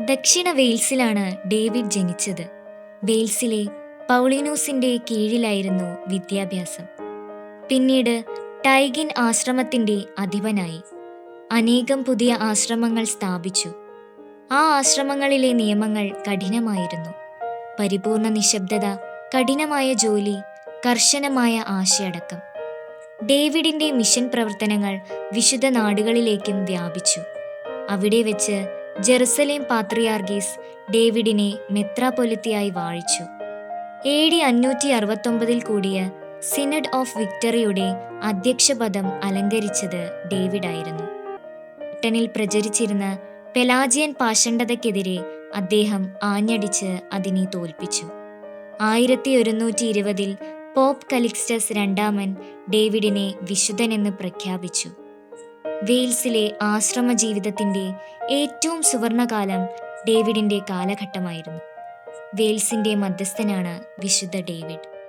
ദക്ഷിണ വെയിൽസിലാണ് ഡേവിഡ് ജനിച്ചത്. വെയിൽസിലെ പൗളിനൂസിന്റെ കീഴിലായിരുന്നു വിദ്യാഭ്യാസം. പിന്നീട് ടൈഗിൻ ആശ്രമത്തിന്റെ അധിപനായി. അനേകം പുതിയ ആശ്രമങ്ങൾ സ്ഥാപിച്ചു. ആ ആശ്രമങ്ങളിലെ നിയമങ്ങൾ കഠിനമായിരുന്നു. പരിപൂർണ നിശബ്ദത, കഠിനമായ ജോലി, കർശനമായ ആശയടക്കം. ഡേവിഡിന്റെ മിഷൻ പ്രവർത്തനങ്ങൾ വിശുദ്ധ നാടുകളിലേക്കും വ്യാപിച്ചു. അവിടെ വെച്ച് ജെറുസലേം പാത്രിയാർക്കീസ് ഡേവിഡിനെ മെത്രാപ്പൊലിത്തയായി വാഴിച്ചു. AD 569 കൂടിയ സിനഡ് ഓഫ് വിക്ടറിയുടെ അധ്യക്ഷപദം അലങ്കരിച്ചത് ഡേവിഡായിരുന്നു. ബ്രിട്ടനിൽ പ്രചരിച്ചിരുന്ന പെലാജിയൻ പാഷണ്ഡതയ്ക്കെതിരെ അദ്ദേഹം ആഞ്ഞടിച്ച് അതിനെ തോൽപ്പിച്ചു. 1120 പോപ്പ് കലിക്സ്റ്റസ് രണ്ടാമൻ ഡേവിഡിനെ വിശുദ്ധനെന്ന് പ്രഖ്യാപിച്ചു. വെയിൽസിലെ ആശ്രമ ജീവിതത്തിന്റെ ഏറ്റവും സുവർണകാലം ഡേവിഡിന്റെ കാലഘട്ടമായിരുന്നു. വെയിൽസിന്റെ മധ്യസ്ഥനാണ് വിശുദ്ധ ഡേവിഡ്.